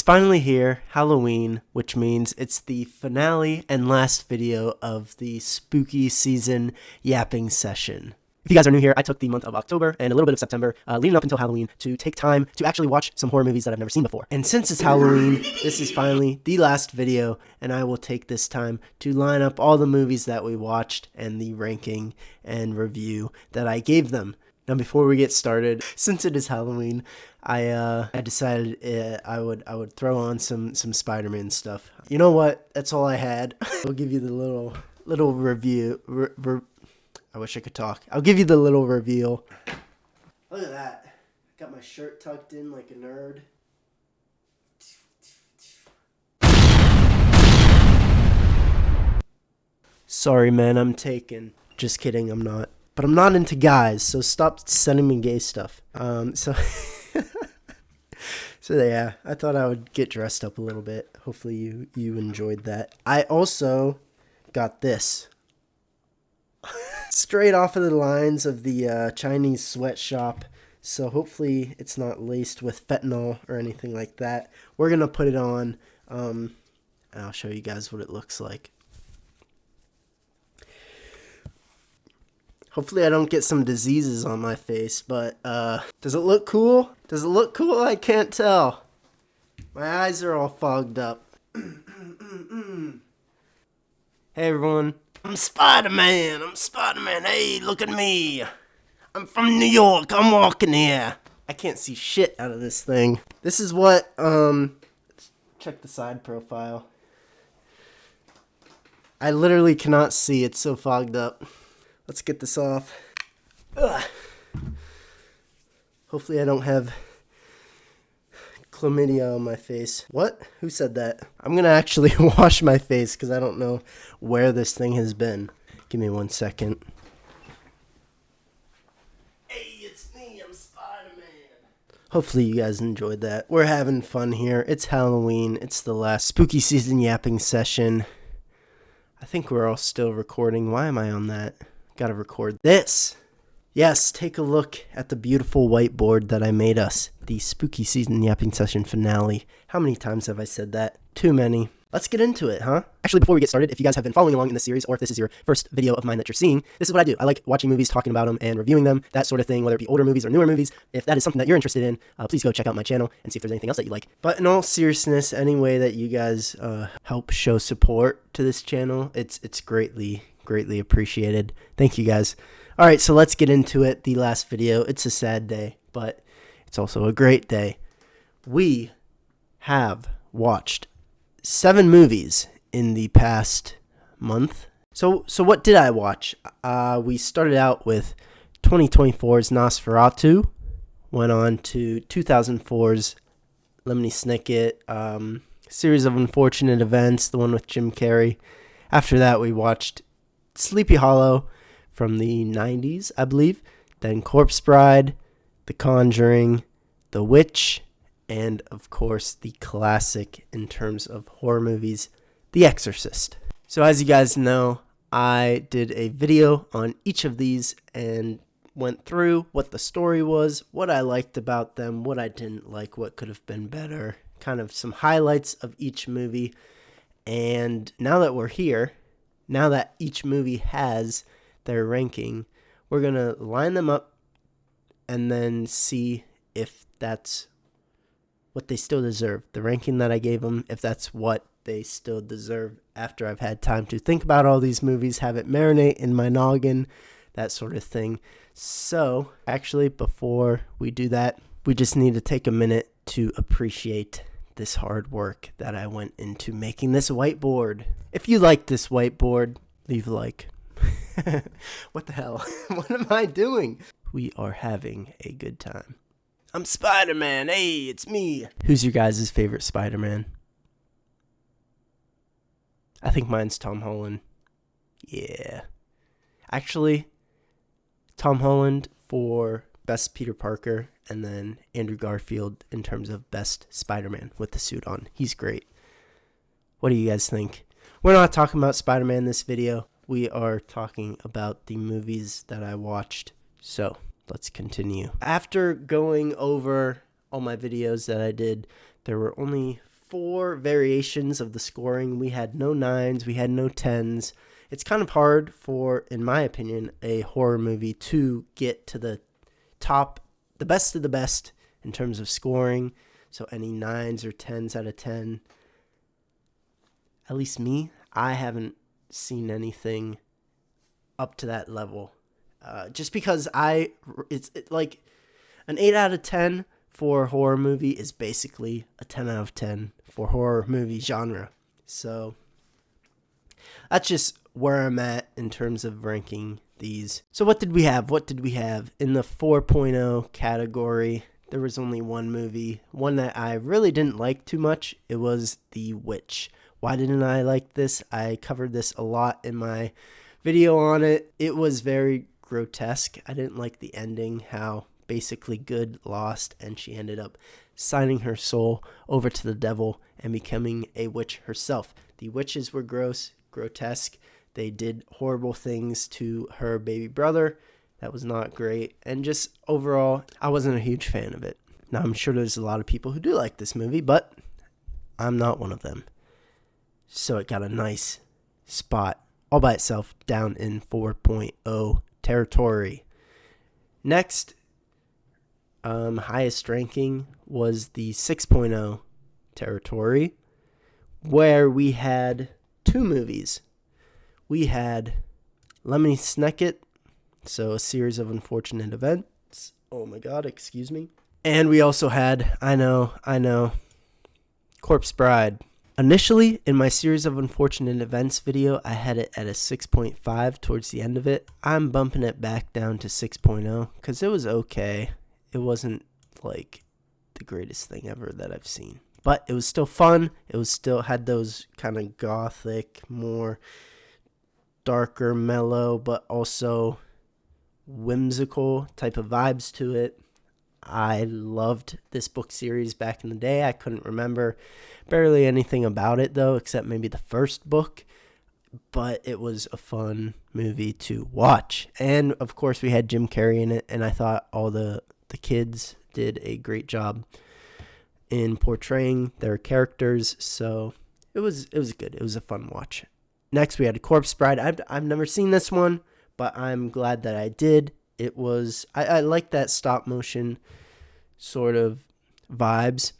finally here, Halloween, which means it's the finale and last video of the Spooky Season Yapping Session. If you guys are new here, I took the month of October and a little bit of September, leading up until Halloween, to take time to actually watch some horror movies that I've never seen before. And since it's Halloween, this is finally the last video, and I will take this time to line up all the movies that we watched and the ranking and review that I gave them. Now, before we get started, since it is Halloween, I decided I would throw on some Spider-Man stuff. You know what? That's all I had. I'll give you the little review. I wish I could talk. I'll give you the little reveal. Look at that. Got my shirt tucked in like a nerd. Sorry, man, I'm taken. Just kidding, I'm not. But I'm not into guys, so stop sending me gay stuff. So yeah, I thought I would get dressed up a little bit. Hopefully you enjoyed that. I also got this. Straight off of the lines of the Chinese sweatshop. So hopefully it's not laced with fentanyl or anything like that. We're going to put it on, and I'll show you guys what it looks like. Hopefully I don't get some diseases on my face, but does it look cool? Does it look cool? I can't tell. My eyes are all fogged up. Hey everyone, I'm Spider-Man. Hey, look at me. I'm from New York. I'm walking here. I can't see shit out of this thing. This is what, check the side profile. I literally cannot see. It's so fogged up. Let's get this off. Ugh. Hopefully I don't have chlamydia on my face. What? Who said that? I'm going to actually wash my face because I don't know where this thing has been. Give me 1 second. Hey, it's me. I'm Spider-Man. Hopefully you guys enjoyed that. We're having fun here. It's Halloween. It's the last Spooky Season Yapping Session. I think we're all still recording. Why am I on that? Gotta record this. Yes, take a look at the beautiful whiteboard that I made us. The Spooky Season Yapping Session finale. How many times have I said that? Too many. Let's get into it, huh? Actually, before we get started, if you guys have been following along in this series, or if this is your first video of mine that you're seeing, this is what I do. I like watching movies, talking about them, and reviewing them, that sort of thing, whether it be older movies or newer movies. If that is something that you're interested in, please go check out my channel and see if there's anything else that you like. But in all seriousness, any way that you guys help show support to this channel, it's greatly appreciated. Thank you guys. All right, so let's get into it. The last video. It's a sad day, but it's also a great day. We have watched 7 movies in the past month. So what did I watch? We started out with 2024's Nosferatu, went on to 2004's Lemony Snicket, Series of Unfortunate Events, the one with Jim Carrey. After that, we watched Sleepy Hollow from the 90s, I believe. Then Corpse Bride, The Conjuring, The Witch, and of course the classic in terms of horror movies, The Exorcist. So as you guys know, I did a video on each of these and went through what the story was, what I liked about them, what I didn't like, what could have been better, kind of some highlights of each movie. And now that we're here, now that each movie has their ranking, we're going to line them up and then see if that's what they still deserve. The ranking that I gave them, if that's what they still deserve after I've had time to think about all these movies, have it marinate in my noggin, that sort of thing. So, actually, before we do that, we just need to take a minute to appreciate this hard work that I went into making this whiteboard. If you like this whiteboard, leave a like. What the hell? What am I doing? We are having a good time. I'm Spider-Man. Hey, it's me. Who's your guys' favorite Spider-Man? I think mine's Tom Holland. Yeah. Actually, Tom Holland for best Peter Parker, and then Andrew Garfield in terms of best Spider-Man with the suit on. He's great. What do you guys think? We're not talking about Spider-Man in this video. We are talking about the movies that I watched. So, let's continue. After going over all my videos that I did, there were only 4 variations of the scoring. We had no 9s, we had no 10s. It's kind of hard for, in my opinion, a horror movie to get to the top, the best of the best in terms of scoring. So any 9s or 10s out of 10, at least me, I haven't seen anything up to that level. Just because it's like an 8 out of 10 for a horror movie is basically a 10 out of 10 for horror movie genre. So that's just where I'm at in terms of ranking these. So what did we have? In the 4.0 category? There was only one movie, one that I really didn't like too much. It was The Witch. Why didn't I like this? I covered this a lot in my video on it. It was very grotesque. I didn't like the ending, how basically good lost and she ended up signing her soul over to the devil and becoming a witch herself. The witches were gross, grotesque. They did horrible things to her baby brother. That was not great. And just overall, I wasn't a huge fan of it. Now, I'm sure there's a lot of people who do like this movie, but I'm not one of them. So it got a nice spot all by itself down in 4.0 territory. Next, highest ranking was the 6.0 territory, where we had 2 movies. We had Lemony Snicket, so A Series of Unfortunate Events. Oh my god, excuse me. And we also had, I know, Corpse Bride. Initially, in my Series of Unfortunate Events video, I had it at a 6.5 towards the end of it. I'm bumping it back down to 6.0 because it was okay. It wasn't like the greatest thing ever that I've seen. But it was still fun. It was still had those kind of gothic, more darker, mellow, but also whimsical type of vibes to it. I loved this book series back in the day. I couldn't remember barely anything about it, though, except maybe the first book. But it was a fun movie to watch. And, of course, we had Jim Carrey in it, and I thought all the kids did a great job in portraying their characters. So it was good. It was a fun watch. Next, we had Corpse Bride. I've never seen this one, but I'm glad that I did. It was, I like that stop motion sort of vibes,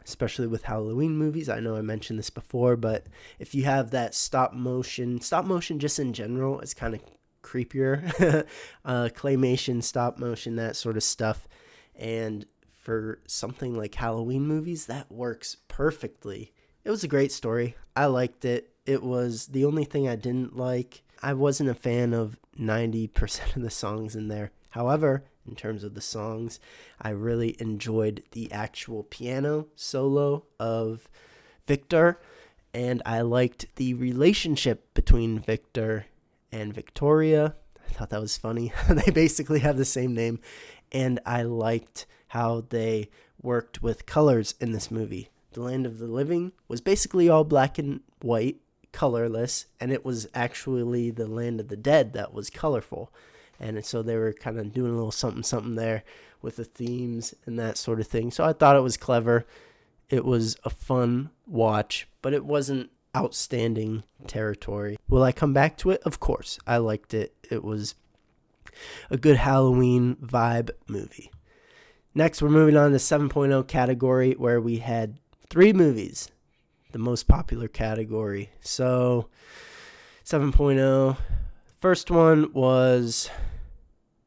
especially with Halloween movies. I know I mentioned this before, but if you have that stop motion just in general is kind of creepier. Claymation, stop motion, that sort of stuff. And for something like Halloween movies, that works perfectly. It was a great story. I liked it. It was the only thing I didn't like. I wasn't a fan of 90% of the songs in there. However, in terms of the songs, I really enjoyed the actual piano solo of Victor, and I liked the relationship between Victor and Victoria. I thought that was funny. They basically have the same name, and I liked how they worked with colors in this movie. The Land of the Living was basically all black and white, colorless, and it was actually the Land of the Dead that was colorful. And so they were kind of doing a little something there with the themes and that sort of thing. So I thought it was clever. It was a fun watch, but it wasn't outstanding territory. Will I come back to it? Of course. I liked it. It was a good Halloween vibe movie. Next, we're moving on to 7.0 category, where we had 3 movies. The most popular category. So 7.0, first one was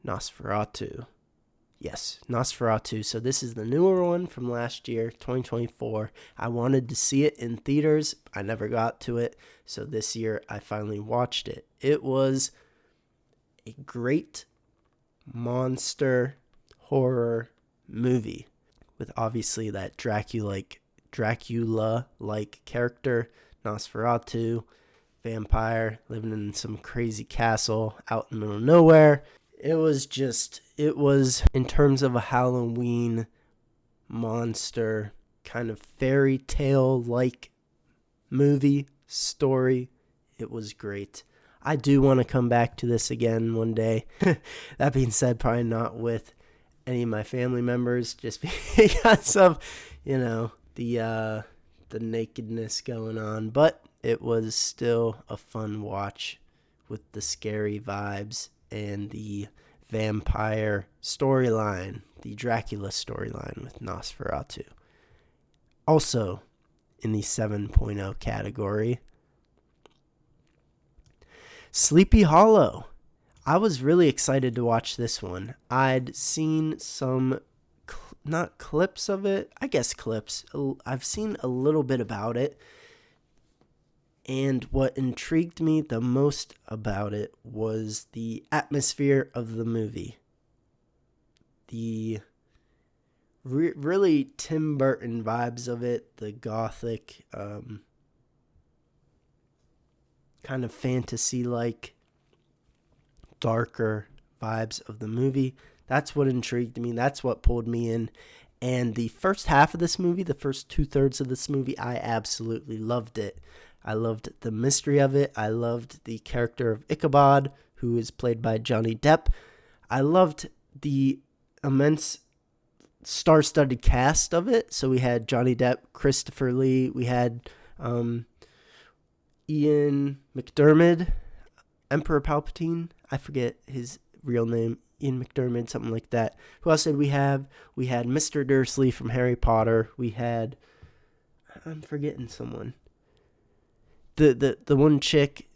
Nosferatu. Yes, Nosferatu. So this is the newer one from last year, 2024. I wanted to see it in theaters. I never got to it. So this year I finally watched it. It was a great monster horror movie with obviously that Dracula-like character, Nosferatu, vampire, living in some crazy castle out in the middle of nowhere. It was, in terms of a Halloween monster, kind of fairy tale-like movie, story. It was great. I do want to come back to this again one day. That being said, probably not with any of my family members, just because of, the nakedness going on, but it was still a fun watch with the scary vibes and the vampire storyline, the Dracula storyline with Nosferatu. Also in the 7.0 category, Sleepy Hollow. I was really excited to watch this one. I'd seen some, not clips of it, I guess clips. I've seen a little bit about it. And what intrigued me the most about it was the atmosphere of the movie. The really Tim Burton vibes of it, the gothic, kind of fantasy-like, darker vibes of the movie. That's what intrigued me. That's what pulled me in. And the first half of this movie, the first 2/3 of this movie, I absolutely loved it. I loved the mystery of it. I loved the character of Ichabod, who is played by Johnny Depp. I loved the immense star-studded cast of it. So we had Johnny Depp, Christopher Lee, we had Ian McDiarmid, Emperor Palpatine. I forget his real name, Ian McDiarmid, something like that. Who else did we have? We had Mr. Dursley from Harry Potter. We had, I'm forgetting someone. The one chick,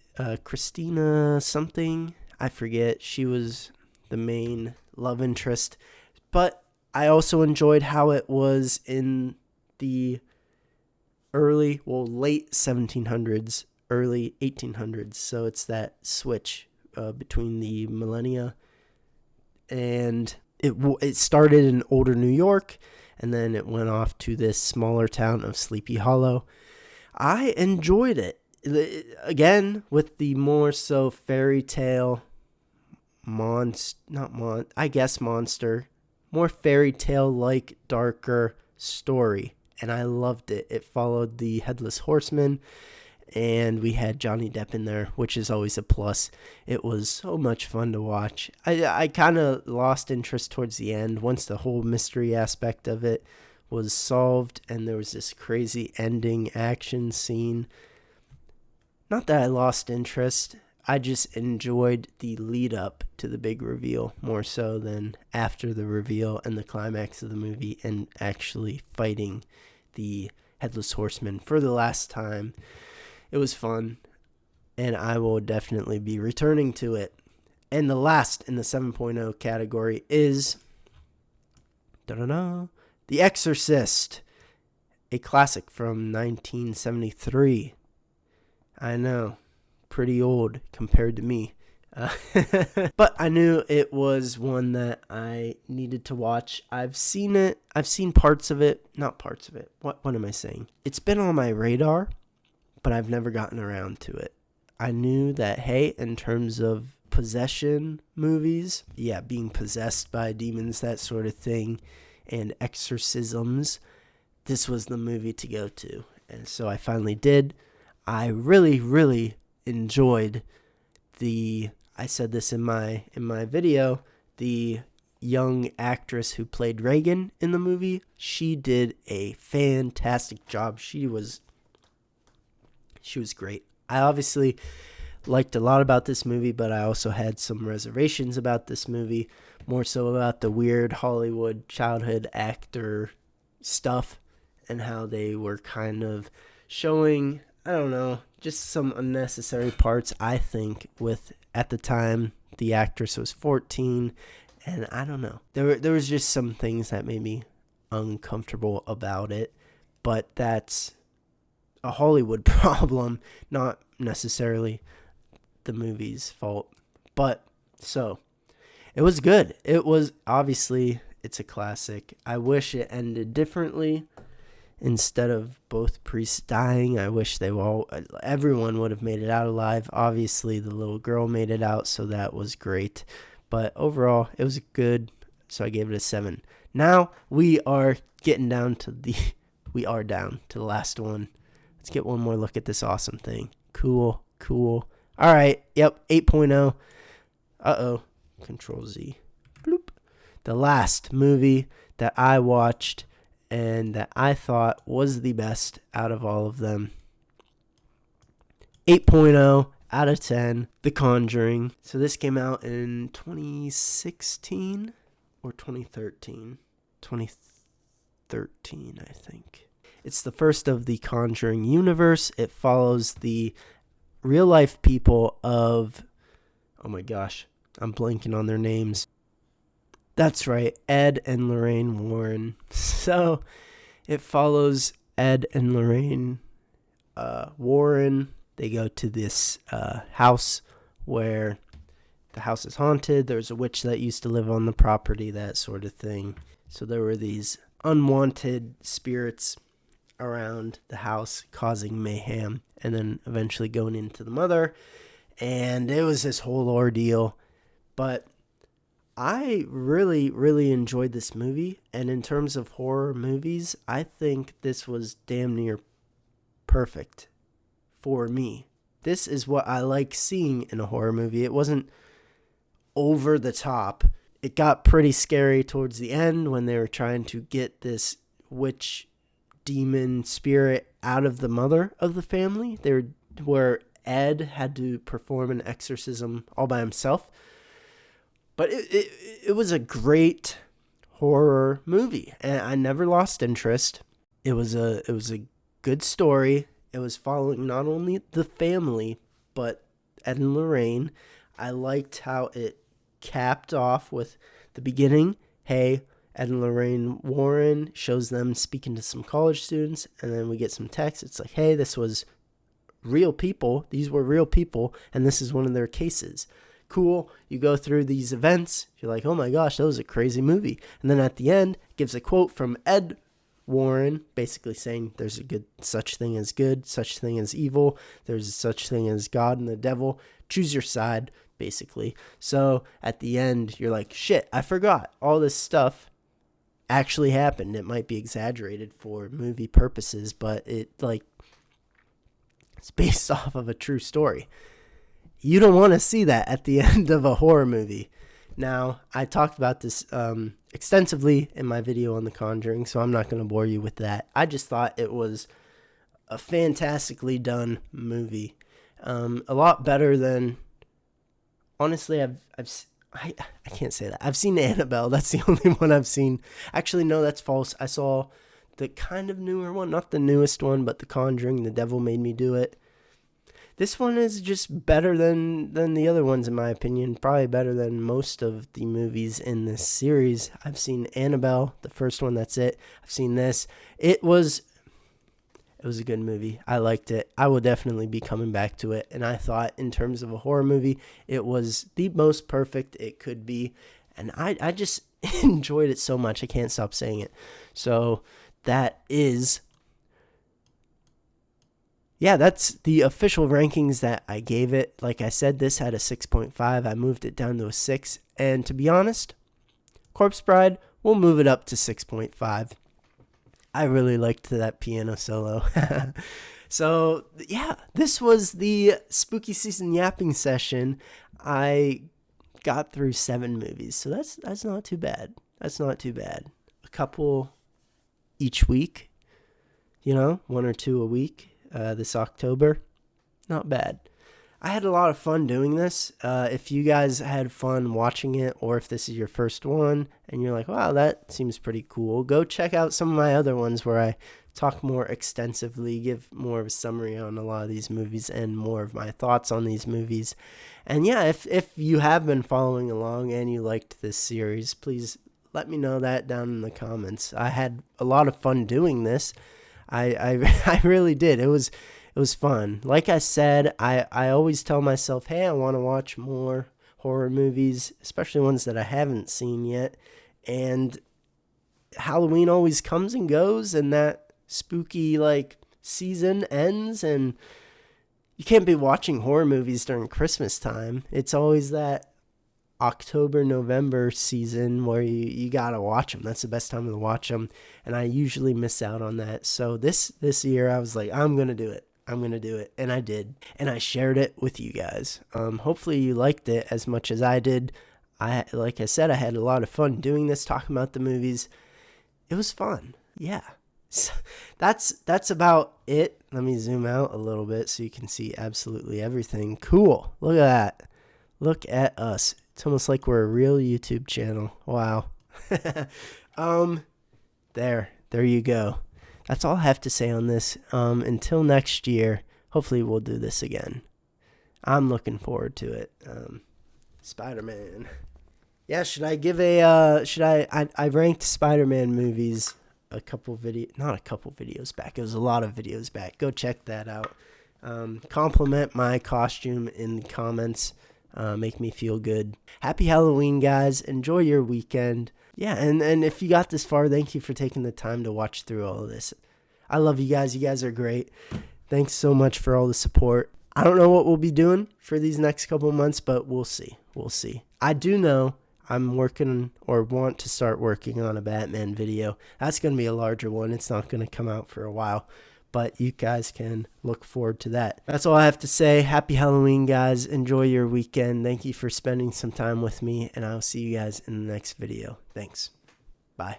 Christina something, I forget. She was the main love interest. But I also enjoyed how it was in the late 1700s, early 1800s. So it's that switch between the millennia. And it started in older New York, and then it went off to this smaller town of Sleepy Hollow. I enjoyed it. Again, with the more so fairy tale monster, more fairy tale like darker story, and I loved it. It followed the Headless Horseman, and we had Johnny Depp in there, which is always a plus. It was so much fun to watch. I kind of lost interest towards the end once the whole mystery aspect of it was solved, and there was this crazy ending action scene. Not that I lost interest, I just enjoyed the lead up to the big reveal more so than after the reveal and the climax of the movie and actually fighting the Headless Horseman for the last time. It was fun, and I will definitely be returning to it. And the last in the 7.0 category is The Exorcist, a classic from 1973. I know, pretty old compared to me. But I knew it was one that I needed to watch. I've seen it. I've seen parts of it. Not parts of it. What am I saying? It's been on my radar, but I've never gotten around to it. I knew that, hey, in terms of possession movies, being possessed by demons, that sort of thing, and exorcisms, this was the movie to go to. And so I finally did. I really, really enjoyed I said this in my video, the young actress who played Reagan in the movie. She did a fantastic job. She was great. I obviously liked a lot about this movie, but I also had some reservations about this movie, more so about the weird Hollywood childhood actor stuff and how they were kind of showing, I don't know, just some unnecessary parts, I think, with, at the time, the actress was 14, and I don't know. There was just some things that made me uncomfortable about it, but that's a Hollywood problem, not necessarily the movie's fault. But, so, it was good. It was, obviously, it's a classic. I wish it ended differently. Instead of both priests dying, I wish everyone would have made it out alive. Obviously, the little girl made it out, so that was great. But overall, it was good, so I gave it a 7. Now, we are down to the last one. Let's get one more look at this awesome thing. Cool. All right, yep, 8.0. Uh-oh, Control Z. Bloop. The last movie that I watched and that I thought was the best out of all of them. 8.0 out of 10, The Conjuring. So this came out in 2016 or 2013? 2013, I think. It's the first of the Conjuring universe. It follows the real-life people of... Oh my gosh, I'm blanking on their names. That's right, Ed and Lorraine Warren. So it follows Ed and Lorraine Warren. They go to this house where the house is haunted. There's a witch that used to live on the property, that sort of thing. So there were these unwanted spirits around the house causing mayhem, and then eventually going into the mother. And it was this whole ordeal. But I really, really enjoyed this movie. And in terms of horror movies, I think this was damn near perfect for me. This is what I like seeing in a horror movie. It wasn't over the top. It got pretty scary towards the end when they were trying to get this witch demon spirit out of the mother of the family. Where Ed had to perform an exorcism all by himself. But it was a great horror movie, and I never lost interest. It was a good story. It was following not only the family, but Ed and Lorraine. I liked how it capped off with the beginning. Hey, Ed and Lorraine Warren shows them speaking to some college students, and then we get some text. It's like, hey, this was real people. These were real people, and this is one of their cases. Cool. You go through these events. You're like, oh my gosh, that was a crazy movie. And then at the end, gives a quote from Ed Warren, basically saying there's a good such thing as good, such thing as evil. There's such thing as God and the devil. Choose your side, basically. So at the end, you're like, shit, I forgot all this stuff actually happened. It might be exaggerated for movie purposes, but it's based off of a true story. You don't want to see that at the end of a horror movie. Now, I talked about this extensively in my video on The Conjuring, so I'm not going to bore you with that. I just thought it was a fantastically done movie. A lot better than... Honestly, I can't say that. I've seen Annabelle. That's the only one I've seen. Actually, no, that's false. I saw the kind of newer one. Not the newest one, but The Conjuring. The Devil Made Me Do It. This one is just better than the other ones, in my opinion. Probably better than most of the movies in this series. I've seen Annabelle, the first one, that's it. I've seen this. It was a good movie. I liked it. I will definitely be coming back to it. And I thought, in terms of a horror movie, it was the most perfect it could be. And I just enjoyed it so much. I can't stop saying it. So that is... Yeah, that's the official rankings that I gave it. Like I said, this had a 6.5. I moved it down to a 6. And to be honest, Corpse Bride, we'll move it up to 6.5. I really liked that piano solo. So, yeah, this was the Spooky Season Yapping Session. I got through 7 movies, so that's not too bad. That's not too bad. A couple each week, 1 or 2 a week. This October. Not bad. I had a lot of fun doing this. If you guys had fun watching it, or if this is your first one and you're like, wow, that seems pretty cool, go check out some of my other ones where I talk more extensively, give more of a summary on a lot of these movies and more of my thoughts on these movies. And yeah, if you have been following along and you liked this series, please let me know that down in the comments. I had a lot of fun doing this. I really did. It was fun. Like I said, I always tell myself, hey, I want to watch more horror movies, especially ones that I haven't seen yet. And Halloween always comes and goes, and that spooky season ends, and you can't be watching horror movies during Christmas time. It's always that October, November season where you gotta watch them. That's the best time to watch them, and I usually miss out on that. So this year I was like, I'm gonna do it, and I did, and I shared it with you guys. Hopefully you liked it as much as I did. Like I said, I had a lot of fun doing this, talking about the movies. It was fun. yeah. So that's about it. Let me zoom out a little bit so you can see absolutely everything. Cool. Look at that. Look at us. It's almost like we're a real YouTube channel. Wow. There you go. That's all I have to say on this. Until next year, hopefully we'll do this again. I'm looking forward to it. Spider-Man. Yeah, should I give I ranked Spider-Man movies not a couple videos back. It was a lot of videos back. Go check that out. Compliment my costume in the comments. Make me feel good. Happy Halloween, guys. Enjoy your weekend. Yeah, and if you got this far, thank you for taking the time to watch through all of this. I love you guys. You guys are great. Thanks so much for all the support. I don't know what we'll be doing for these next couple months, but we'll see. We'll see. I do know I'm working or want to start working on a Batman video. That's going to be a larger one. It's not going to come out for a while, but you guys can look forward to that. That's all I have to say. Happy Halloween, guys. Enjoy your weekend. Thank you for spending some time with me, and I'll see you guys in the next video. Thanks. Bye.